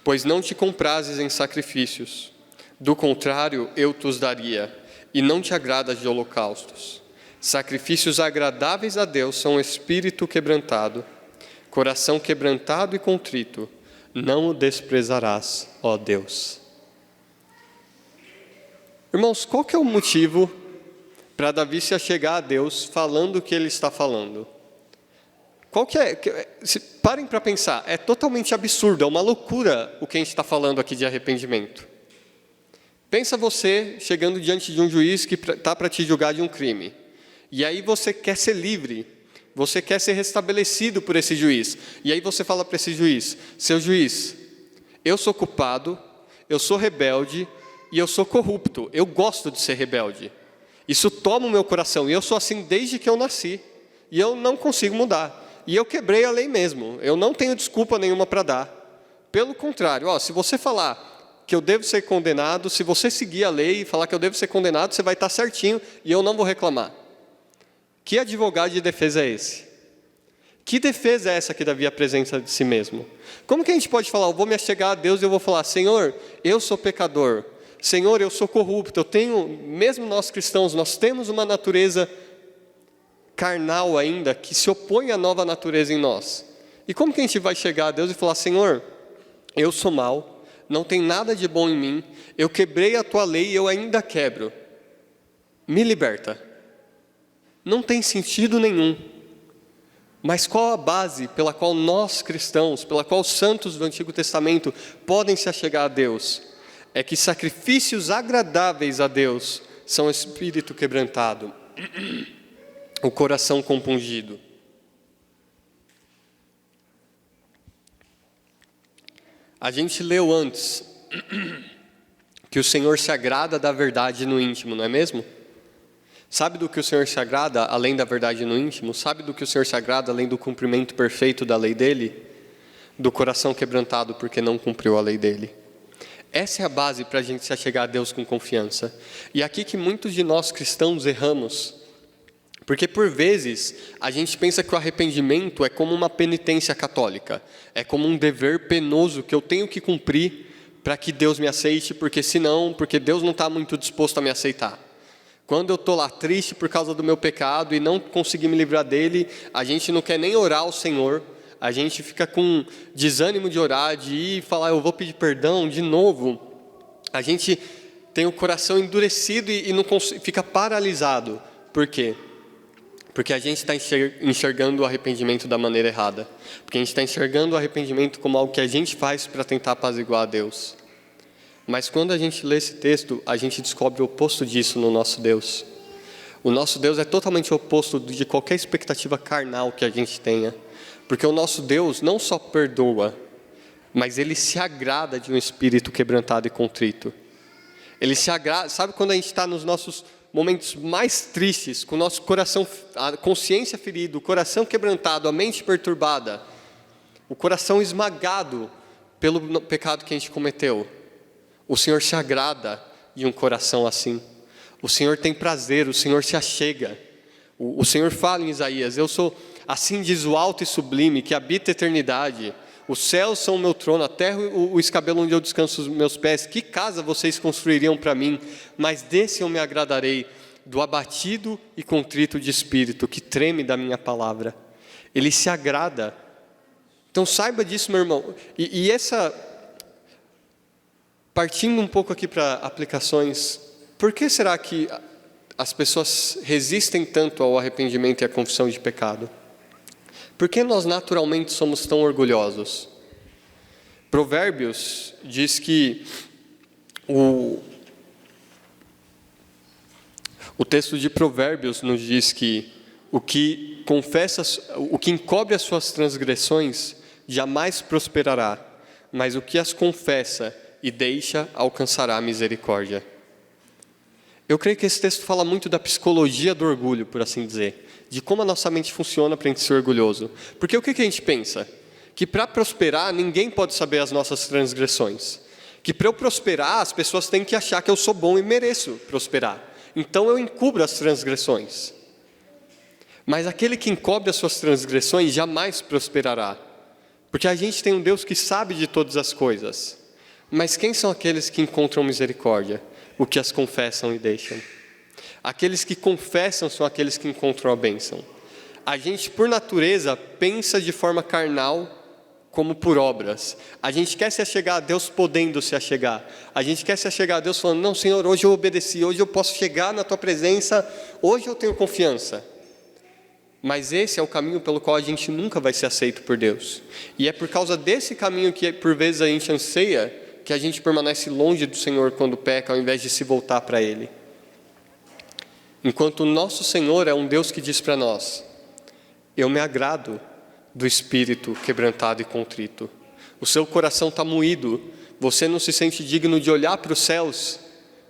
Pois não te comprases em sacrifícios, do contrário eu te daria, e não te agradas de holocaustos. Sacrifícios agradáveis a Deus são espírito quebrantado, coração quebrantado e contrito, não o desprezarás, ó Deus. Irmãos, qual que é o motivo para Davi se achegar a Deus falando o que ele está falando? Qual que é? Parem para pensar, é totalmente absurdo, é uma loucura o que a gente está falando aqui de arrependimento. Pensa você chegando diante de um juiz que está para te julgar de um crime. E aí você quer ser livre, você quer ser restabelecido por esse juiz. E aí você fala para esse juiz, seu juiz, eu sou culpado, eu sou rebelde e eu sou corrupto. Eu gosto de ser rebelde. Isso toma o meu coração e eu sou assim desde que eu nasci. E eu não consigo mudar. E eu quebrei a lei mesmo, eu não tenho desculpa nenhuma para dar. Pelo contrário, se você falar que eu devo ser condenado, se você seguir a lei e falar que eu devo ser condenado, você vai estar certinho e eu não vou reclamar. Que advogado de defesa é esse? Que defesa é essa que Davi apresenta de si mesmo? Como que a gente pode falar, eu vou me achegar a Deus e eu vou falar, Senhor, eu sou pecador, Senhor, eu sou corrupto, eu tenho, mesmo nós cristãos, nós temos uma natureza carnal ainda, que se opõe à nova natureza em nós. E como que a gente vai chegar a Deus e falar, Senhor, eu sou mau, não tem nada de bom em mim, eu quebrei a tua lei e eu ainda quebro, me liberta. Não tem sentido nenhum. Mas qual a base pela qual nós cristãos, pela qual os santos do Antigo Testamento podem se achegar a Deus? É que sacrifícios agradáveis a Deus são o espírito quebrantado, o coração compungido. A gente leu antes que o Senhor se agrada da verdade no íntimo, não é mesmo? Sabe do que o Senhor se agrada, além da verdade no íntimo? Sabe do que o Senhor se agrada, além do cumprimento perfeito da lei dEle? Do coração quebrantado, porque não cumpriu a lei dEle. Essa é a base para a gente se achegar a Deus com confiança. E aqui que muitos de nós cristãos erramos, Porque por vezes a gente pensa que o arrependimento é como uma penitência católica, é como um dever penoso que eu tenho que cumprir para que Deus me aceite, porque Deus não está muito disposto a me aceitar. Quando eu estou lá triste por causa do meu pecado e não consegui me livrar dele, a gente não quer nem orar ao Senhor, a gente fica com desânimo de orar, de ir falar, eu vou pedir perdão de novo. A gente tem o coração endurecido e não fica paralisado. Por quê? Porque a gente está enxergando o arrependimento da maneira errada. Porque a gente está enxergando o arrependimento como algo que a gente faz para tentar apaziguar a Deus. Mas quando a gente lê esse texto, a gente descobre o oposto disso no nosso Deus. O nosso Deus é totalmente oposto de qualquer expectativa carnal que a gente tenha. Porque o nosso Deus não só perdoa, mas Ele se agrada de um espírito quebrantado e contrito. Ele se agrada, sabe quando a gente está nos nossos momentos mais tristes, com o nosso coração, a consciência ferida, o coração quebrantado, a mente perturbada, o coração esmagado pelo pecado que a gente cometeu. O Senhor se agrada de um coração assim. O Senhor tem prazer, o Senhor se achega. O Senhor fala em Isaías, eu sou, assim diz o alto e sublime, que habita a eternidade. Os céus são o meu trono, a terra o escabelo onde eu descanso os meus pés. Que casa vocês construiriam para mim? Mas desse eu me agradarei, do abatido e contrito de espírito, que treme da minha palavra. Ele se agrada. Então saiba disso, meu irmão. E essa, partindo um pouco aqui para aplicações, por que será que as pessoas resistem tanto ao arrependimento e à confissão de pecado? Por que nós naturalmente somos tão orgulhosos? Provérbios diz que o texto de Provérbios nos diz que o que encobre as suas transgressões jamais prosperará, mas o que as confessa e deixa alcançará a misericórdia. Eu creio que esse texto fala muito da psicologia do orgulho, por assim dizer, de como a nossa mente funciona para a gente ser orgulhoso. Porque o que a gente pensa? Que para prosperar, ninguém pode saber as nossas transgressões. Que para eu prosperar, as pessoas têm que achar que eu sou bom e mereço prosperar. Então eu encubro as transgressões. Mas aquele que encobre as suas transgressões jamais prosperará. Porque a gente tem um Deus que sabe de todas as coisas. Mas quem são aqueles que encontram misericórdia? O que as confessam e deixam. Aqueles que confessam são aqueles que encontram a bênção. A gente, por natureza, pensa de forma carnal como por obras. A gente quer se achegar a Deus podendo se achegar. A gente quer se achegar a Deus falando, não, Senhor, hoje eu obedeci, hoje eu posso chegar na Tua presença, hoje eu tenho confiança. Mas esse é o caminho pelo qual a gente nunca vai ser aceito por Deus. E é por causa desse caminho que por vezes a gente anseia, que a gente permanece longe do Senhor quando peca, ao invés de se voltar para Ele. Enquanto o nosso Senhor é um Deus que diz para nós, eu me agrado do espírito quebrantado e contrito. O seu coração está moído, você não se sente digno de olhar para os céus,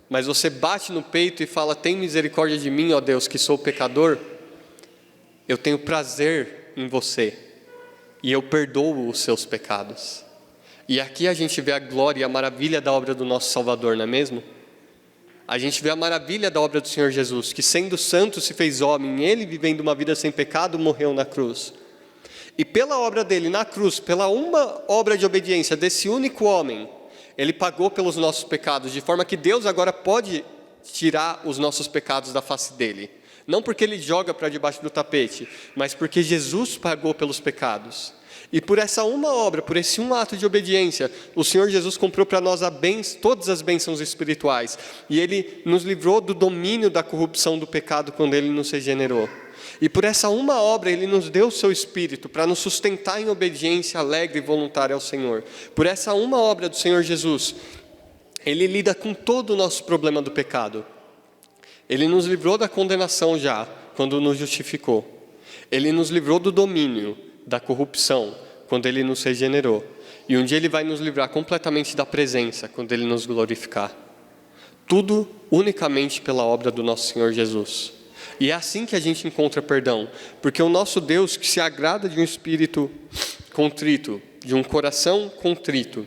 mas você bate no peito e fala, tem misericórdia de mim, ó Deus, que sou pecador. Eu tenho prazer em você e eu perdoo os seus pecados. E aqui a gente vê a glória e a maravilha da obra do nosso Salvador, não é mesmo? A gente vê a maravilha da obra do Senhor Jesus, que sendo santo se fez homem, Ele vivendo uma vida sem pecado, morreu na cruz. E pela obra dele na cruz, pela uma obra de obediência desse único homem, Ele pagou pelos nossos pecados, de forma que Deus agora pode tirar os nossos pecados da face dele. Não porque Ele joga para debaixo do tapete, mas porque Jesus pagou pelos pecados. E por essa uma obra, por esse um ato de obediência, o Senhor Jesus comprou para nós todas as bênçãos espirituais. E Ele nos livrou do domínio da corrupção do pecado quando Ele nos regenerou. E por essa uma obra Ele nos deu o seu Espírito para nos sustentar em obediência alegre e voluntária ao Senhor. Por essa uma obra do Senhor Jesus, Ele lida com todo o nosso problema do pecado. Ele nos livrou da condenação já, quando nos justificou. Ele nos livrou do domínio da corrupção, quando Ele nos regenerou. E um dia Ele vai nos livrar completamente da presença, quando Ele nos glorificar. Tudo unicamente pela obra do nosso Senhor Jesus. E é assim que a gente encontra perdão, porque o nosso Deus, que se agrada de um espírito contrito, de um coração contrito,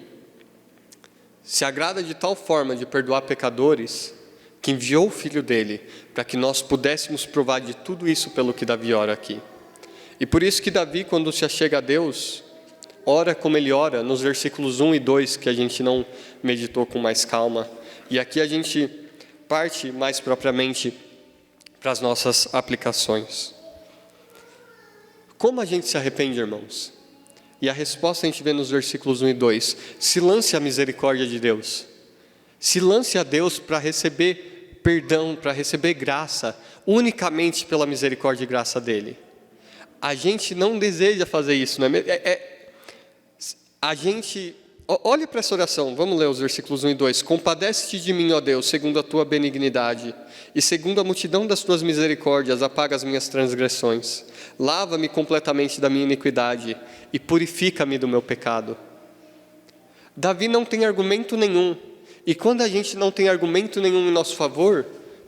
se agrada de tal forma de perdoar pecadores, que enviou o Filho dele, para que nós pudéssemos provar de tudo isso pelo que Davi ora aqui. E por isso que Davi, quando se achega a Deus, ora como ele ora, nos versículos 1 e 2, que a gente não meditou com mais calma. E aqui a gente parte mais propriamente para as nossas aplicações. Como a gente se arrepende, irmãos? E a resposta a gente vê nos versículos 1 e 2. Se lance à misericórdia de Deus. Se lance a Deus para receber perdão, para receber graça, unicamente pela misericórdia e graça dEle. A gente não deseja fazer isso, não é mesmo? A gente... Olhe para essa oração, vamos ler os versículos 1 e 2. Compadece-te de mim, ó Deus, segundo a tua benignidade, e segundo a multidão das tuas misericórdias, apaga as minhas transgressões. Lava-me completamente da minha iniquidade, e purifica-me do meu pecado. Davi não tem argumento nenhum, e quando a gente não tem argumento nenhum em nosso favor,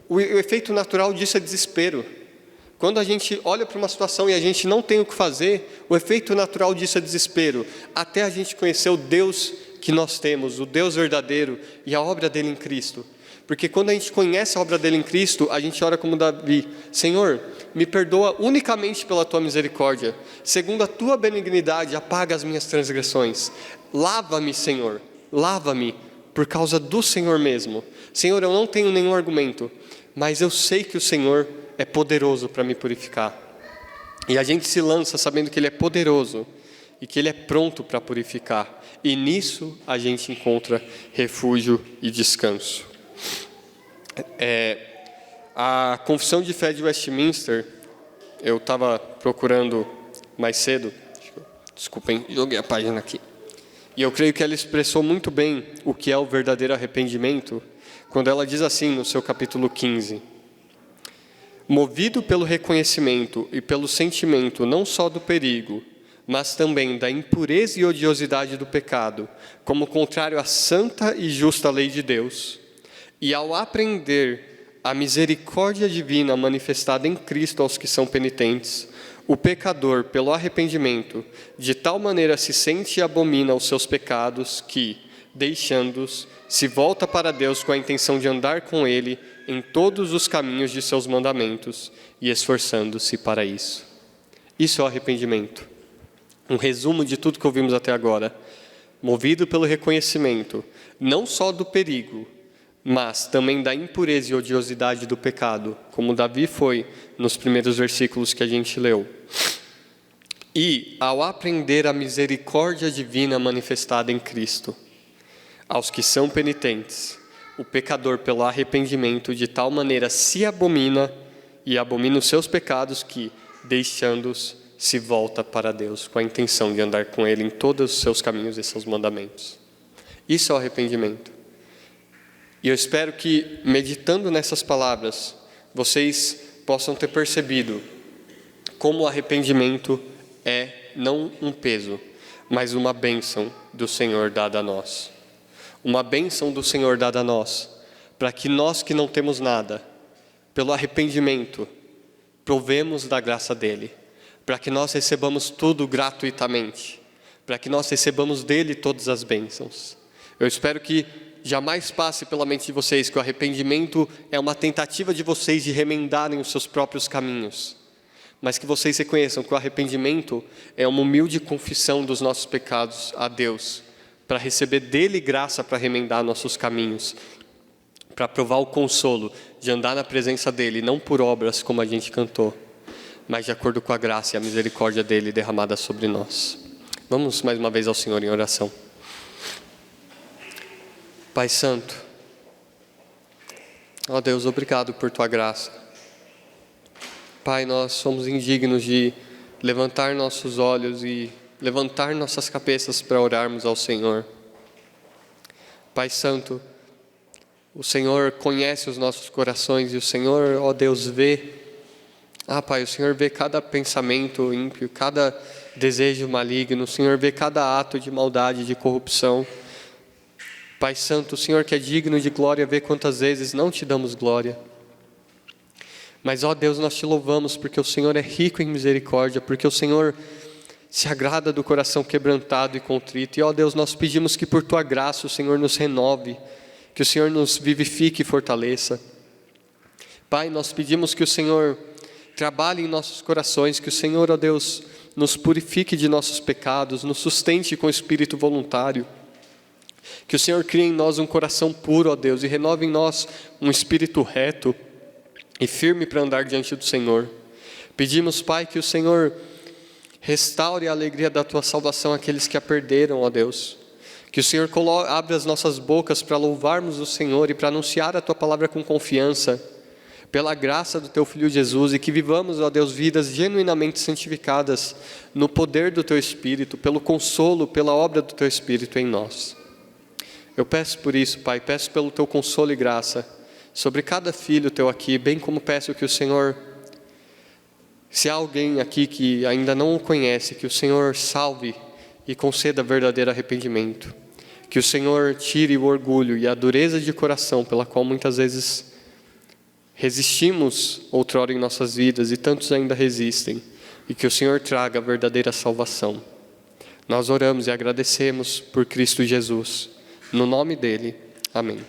o efeito natural disso é desespero. Quando a gente olha para uma situação e a gente não tem o que fazer, o efeito natural disso é desespero, até a gente conhecer o Deus que nós temos, o Deus verdadeiro e a obra dele em Cristo. Porque quando a gente conhece a obra dele em Cristo, a gente ora como Davi: Senhor, me perdoa unicamente pela tua misericórdia, segundo a tua benignidade, apaga as minhas transgressões. Lava-me, Senhor, lava-me por causa do Senhor mesmo. Senhor, eu não tenho nenhum argumento, mas eu sei que o Senhor é poderoso para me purificar. E a gente se lança sabendo que Ele é poderoso e que Ele é pronto para purificar. E nisso a gente encontra refúgio e descanso. A Confissão de Fé de Westminster, eu estava procurando mais cedo, desculpem, joguei a página aqui. E eu creio que ela expressou muito bem o que é o verdadeiro arrependimento, quando ela diz assim no seu capítulo 15: movido pelo reconhecimento e pelo sentimento não só do perigo, mas também da impureza e odiosidade do pecado, como contrário à santa e justa lei de Deus, e ao aprender a misericórdia divina manifestada em Cristo aos que são penitentes, o pecador, pelo arrependimento, de tal maneira se sente e abomina os seus pecados que, deixando-os, se volta para Deus com a intenção de andar com Ele em todos os caminhos de seus mandamentos e esforçando-se para isso. Isso é o arrependimento. Um resumo de tudo que ouvimos até agora. Movido pelo reconhecimento, não só do perigo, mas também da impureza e odiosidade do pecado, como Davi foi nos primeiros versículos que a gente leu. E ao aprender a misericórdia divina manifestada em Cristo, aos que são penitentes, o pecador, pelo arrependimento, de tal maneira se abomina e abomina os seus pecados que, deixando-os, se volta para Deus com a intenção de andar com Ele em todos os seus caminhos e seus mandamentos. Isso é o arrependimento. E eu espero que, meditando nessas palavras, vocês possam ter percebido como o arrependimento é não um peso, mas uma bênção do Senhor dada a nós. Uma bênção do Senhor dada a nós, para que nós que não temos nada, pelo arrependimento, provemos da graça dEle, para que nós recebamos tudo gratuitamente, para que nós recebamos dEle todas as bênçãos. Eu espero que jamais passe pela mente de vocês que o arrependimento é uma tentativa de vocês de remendarem os seus próprios caminhos, mas que vocês reconheçam que o arrependimento é uma humilde confissão dos nossos pecados a Deus, para receber dEle graça para remendar nossos caminhos, para provar o consolo de andar na presença dEle, não por obras como a gente cantou, mas de acordo com a graça e a misericórdia dEle derramada sobre nós. Vamos mais uma vez ao Senhor em oração. Pai Santo, ó Deus, obrigado por Tua graça. Pai, nós somos indignos de levantar nossos olhos e levantar nossas cabeças para orarmos ao Senhor. Pai Santo, o Senhor conhece os nossos corações e o Senhor, ó Deus, vê. Pai, o Senhor vê cada pensamento ímpio, cada desejo maligno, o Senhor vê cada ato de maldade, de corrupção. Pai Santo, o Senhor que é digno de glória, vê quantas vezes não te damos glória. Mas, ó Deus, nós te louvamos porque o Senhor é rico em misericórdia, porque o Senhor se agrada do coração quebrantado e contrito. E, ó Deus, nós pedimos que por Tua graça o Senhor nos renove, que o Senhor nos vivifique e fortaleça. Pai, nós pedimos que o Senhor trabalhe em nossos corações, que o Senhor, ó Deus, nos purifique de nossos pecados, nos sustente com o espírito voluntário. Que o Senhor crie em nós um coração puro, ó Deus, e renove em nós um espírito reto e firme para andar diante do Senhor. Pedimos, Pai, que o Senhor restaure a alegria da Tua salvação àqueles que a perderam, ó Deus. Que o Senhor abra as nossas bocas para louvarmos o Senhor e para anunciar a Tua palavra com confiança, pela graça do Teu Filho Jesus, e que vivamos, ó Deus, vidas genuinamente santificadas no poder do Teu Espírito, pelo consolo, pela obra do Teu Espírito em nós. Eu peço por isso, Pai, peço pelo Teu consolo e graça sobre cada filho Teu aqui, bem como peço que o Senhor, se há alguém aqui que ainda não o conhece, que o Senhor salve e conceda verdadeiro arrependimento. Que o Senhor tire o orgulho e a dureza de coração pela qual muitas vezes resistimos outrora em nossas vidas e tantos ainda resistem. E que o Senhor traga a verdadeira salvação. Nós oramos e agradecemos por Cristo Jesus. No nome dele, amém.